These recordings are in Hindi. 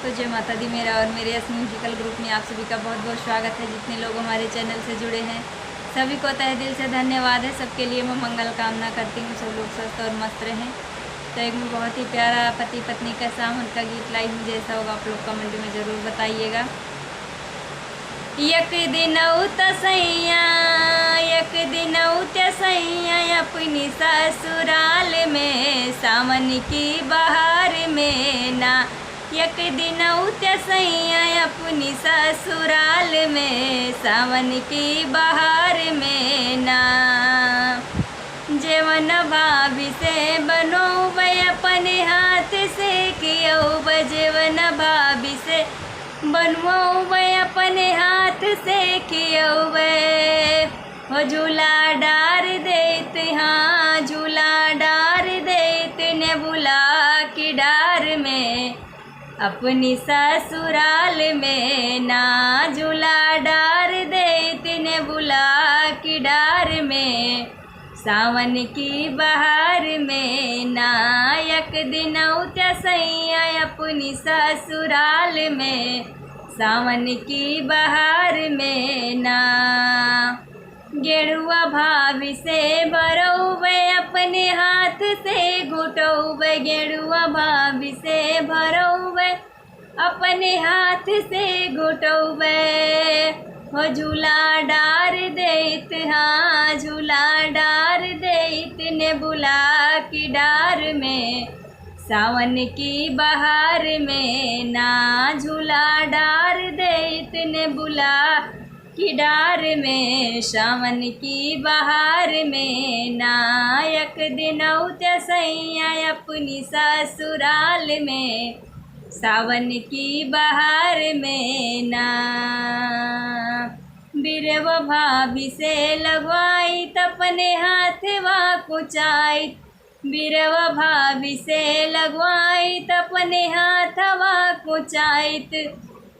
तो जय माता दी। मेरा और मेरे यस म्यूजिकल ग्रुप में आप सभी का बहुत बहुत स्वागत है। जितने लोग हमारे चैनल से जुड़े हैं सभी को तहे दिल से धन्यवाद है। सबके लिए मैं मंगल कामना करती हूँ, सब लोग स्वस्थ और मस्त रहें। तो एक में बहुत ही प्यारा पति पत्नी का सावन का गीत लाई हूँ, जैसा होगा आप लोग कमेंट में ज़रूर बताइएगा। एक दिन सैया एक दिन सैया अपनी ससुराल में सावन की बहार में ना। एक दिन सैया अपनी ससुराल में सावन की बहार में ना। जेवन भाभी से बनो अपने हाथ से कियो, जेवन भाभी से बनवाओ अपने हाथ से कियो। हो झूला डार देते, हाँ झूला डार देते ने बुला की डार में अपनी ससुराल में ना। झूला डार देते ने बुला की डार में सावन की बहार में ना। एक दिन सैया अपनी ससुराल में सावन की बहार में ना। गेरुआ भाभी से भरौबे अपने हाथ से घुटौबे, गेरुआ भाभी से भरौबे अपने हाथ से घुटौबे। हो झूला डार देत, हाँ झूला डार देत ने बुला की डार में सावन की बहार में ना। झूला डार देत ने बुला की डार में सावन की बहार में ना। एक दिन सैया अपनी ससुराल में सावन की बहार में ना। बिरवा भाभी से लगवाई तपने हाथवा कुचाई, बिरवा भाभी से लगवाई तपने हाथवा कुचाइत।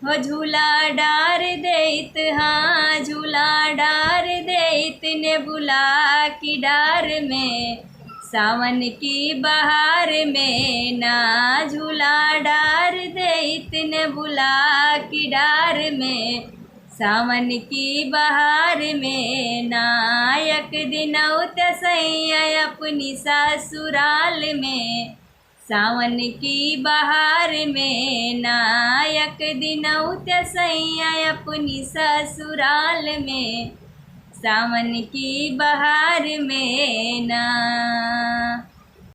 हो झूला डार देत, हाँ झूला डार देत ने बुला की डार में सावन की बहार में ना। झूला डार देत ने बुला की डार में सावन की बहार में ना। एक दिन सैया अपनी ससुराल में सावन की बहार में ना। एक दिन सैया अपनी ससुराल में सावन की बहार में ना।